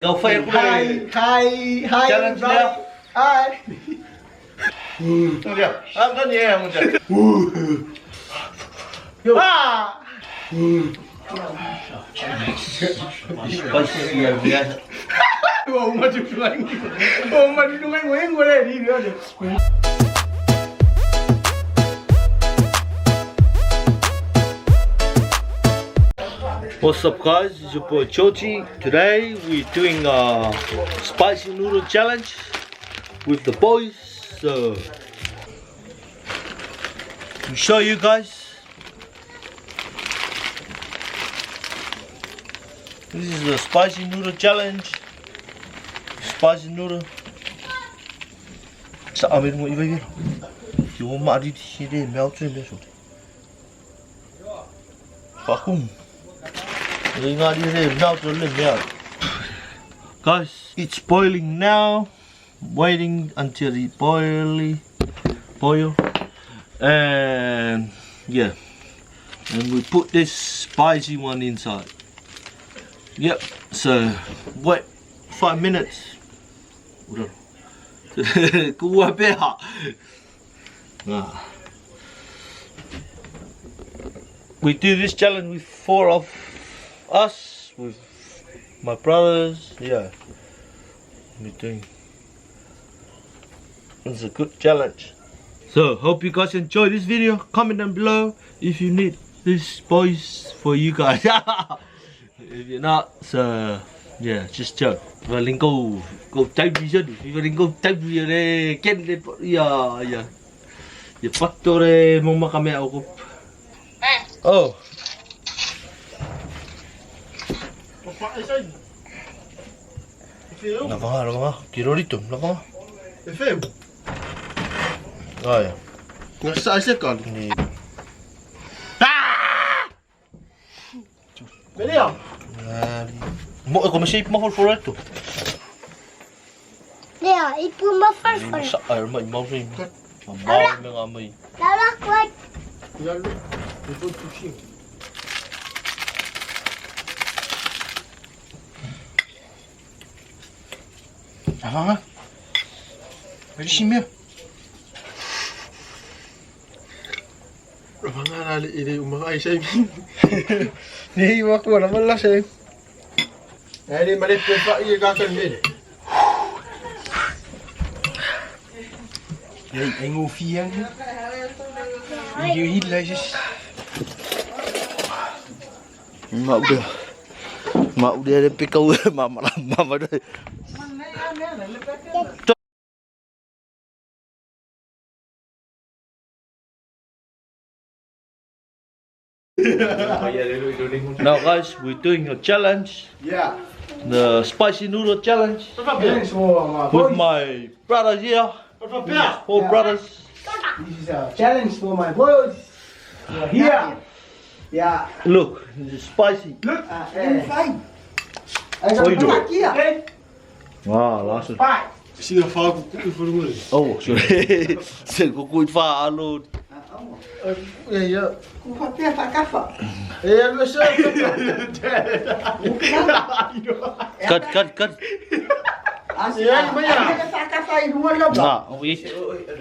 Cà phê của đây. Hai Challenge nào. hai. Không được. Có nhiều không được. Spicy ya. Ông mà chụp anh. Ông mà chụp anh Nguyễn qua đây đi nữa được. What's up guys, it's your boy Chochi. Today we're doing a spicy noodle challenge with the boys. So to show you guys, this is the spicy noodle challenge. Spicy noodle. Sa amin mo iba. Yung maadi hindi melt rin beso. Pakum. Guys, it's boiling now. Waiting until it boil. And yeah, and we put this spicy one inside. Yep. So wait 5 minutes. We do this challenge with 4 of us, with my brothers. Yeah, we're doing. It's a good challenge. So hope you guys enjoy this video. Comment down below if you need this boys for you guys. If you're not, so yeah, just joke. Và linh cô tay đi chứ, vì linh cô tay đi đây, kết đi, yeah. Giờ bắt tôi đây, mong mà camera aku. Oh. Naga. Tiro dito, naga. FM. Ay. Nasa isa ka ni. Beliau. Mo ako masip mo for ito. Yeah, ipu ma-farfar. Sa air mo rin. Mabaw ng amoy. Lalakwat. Yan. Ito tusi. Ah. Pwede siya. Mga nali ini umakay sa imin. Nihiwa ko naman lang sa imin. Eh, di malit po pa iyagakan din. Ay ngufi yan. Hindi hila siya. Mak udah ada pikau mama dah. Now guys, we're doing a challenge. Yeah. The spicy noodle challenge. Thanks for With my brothers here. 4 brothers. This is a challenge for my boys. Here. Yeah. Look, this is spicy. Look. Fine. What you doing? Wow, last one. Fine. Sino fa ko for mo? Oh, sorry. Sige ko kuit fa alod. Yeah. Kuha pia pa kafa. Eh, ano siya? Cut. Yan, maya. Pa kafa i rumah lo. Nah, okay.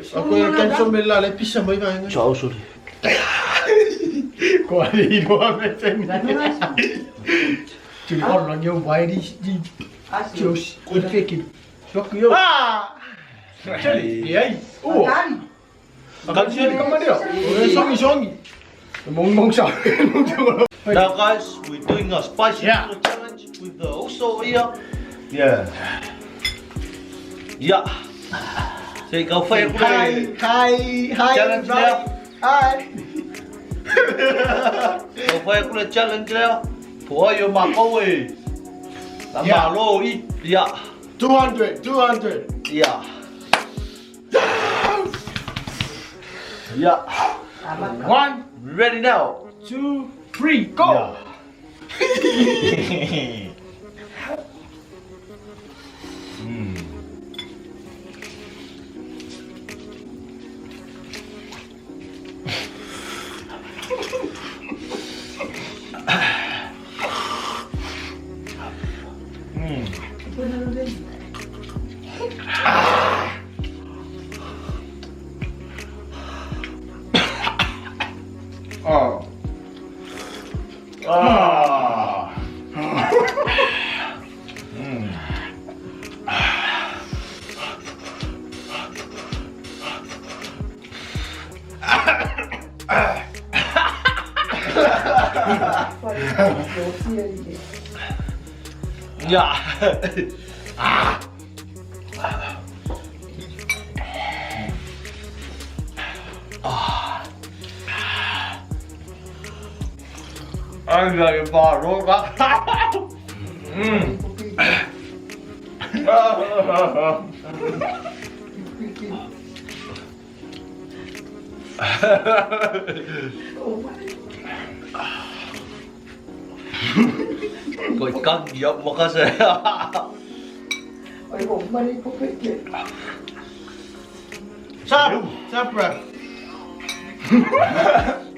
Ako yung cancel mo lang, pisa mo yung Ciao, sorry. Kung ano yung mga mesen na Jadi orang yang baik di Jos, kau fikir Sok yo Jadi, oh Akan siya di kamar dia Songi Mong siya Now guys, we're doing a spicy noodle challenge with the also here. Yeah. Say cà phê của đây. Hai Challenge nào. Hai Cà phê của đây challenge nào. Của yêu mà câu ấy. Làm mà lô ít. 200 Yeah. One, Ready now. 2, 3, go! Oh. Dạ. Anh gầy bò luôn bác. Coi căng giọng mà có sẽ. Sap, sap bro.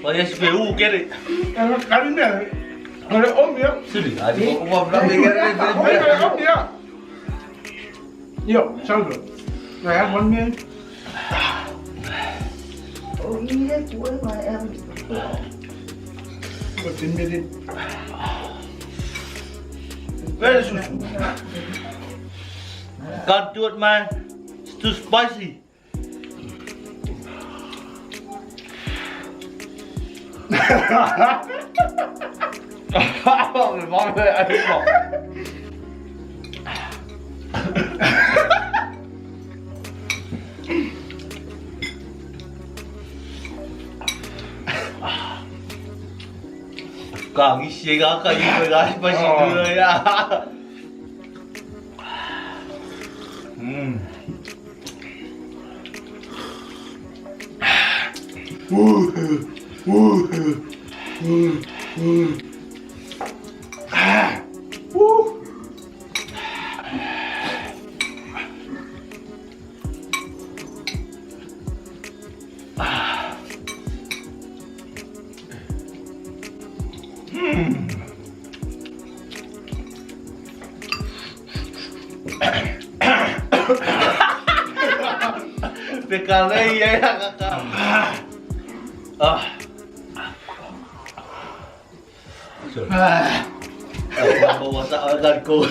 Vaya SPU cái đi. Cái này nó lại ốm miếng. Xử lý ai thì cũng không làm gì cái Cái này ốm miếng. Nhiều, sao được? Này ăn món miếng. Một tin miếng đi. Very susu. Can't do it, man. It's too spicy. Mình mong thôi anh bỏ. Càng cái xe gà cái gì người gái spicy người à. Dekat lagi ya kakak. Aku mau masak makanku.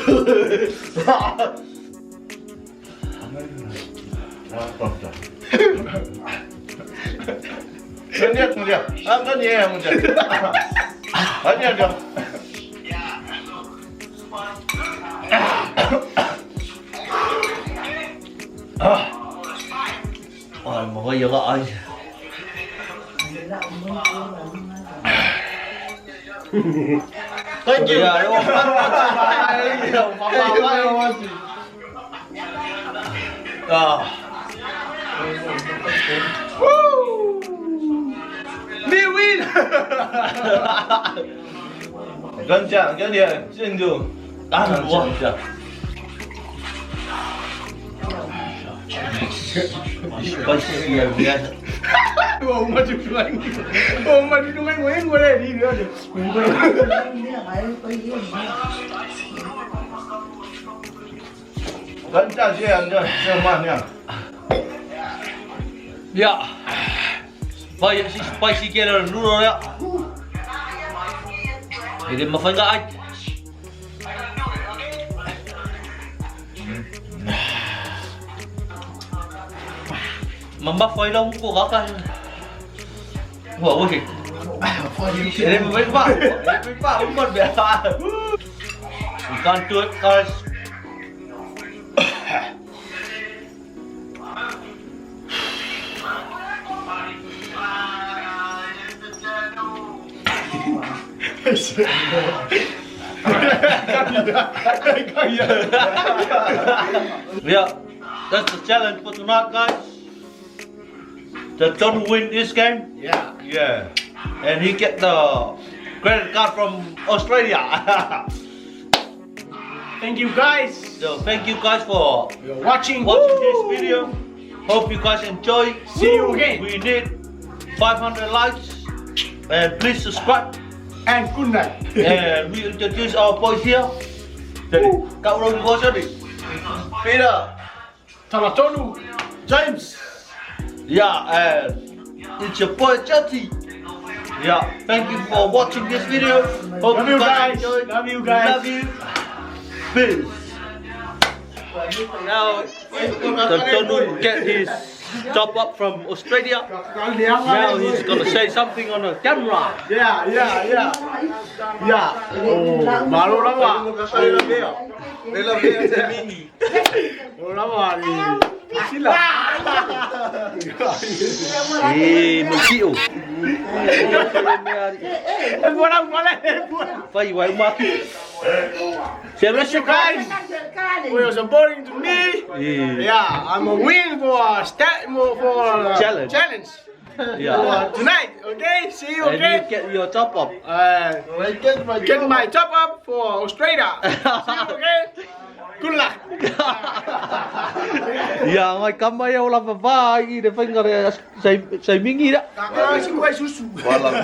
Lihat dia. Apa dia yang muda? Hanya dia. Ôi mà có vô có ơi. Cái gì à đúng không? We win. Gần chẳng cái gì trên đường. Ăn quá. Spicy ya biasa. Ông mà chụp anh. Ông mà chụp anh Nguyễn qua đây đi nữa đi. Gần chẳng gì ăn chưa? Chưa mà nha. Ya. Vậy si spicy kia là noodle đấy ạ. Thì mà phân ra anh. Mambak foil lang ko kakak. Wow, wait. Ini baik pak, baik pak, umur biasa. You can't do it, guys. Yeah, that's the challenge for tonight, guys. The John win this game. Yeah. Yeah. And he get the credit card from Australia. Thank you guys. So thank you guys for watching this video. Hope you guys enjoy. See you again. We need 500 likes. And please subscribe. And good night. And we introduce our boys here. Jadi, kau orang gua sorry. Peter. Talatonu. James. Yeah, and it's your boy Jati. Yeah, thank you for watching this video. Hope Love you guys. enjoyed. Love you guys. Love you. Peace. Now, Tonu get his top up from Australia. Now he's gonna say something on the camera. Yeah. Oh, malu lắm à. Malu lắm à. Xin lỗi. Eh, 10 triệu. Em buồn không? Có lên. Phải vậy mà. Say bless you guys. For your supporting to me. Yeah, I'm a win for Challenge. challenge. Yeah. For tonight, okay? See you, And okay? you get your top up. Get my top up for Australia. See you, okay? Good luck. Dạ, ngoài cắm mấy ông làm vào vai, để phải ngồi say miếng gì đó. Xin quay xuống.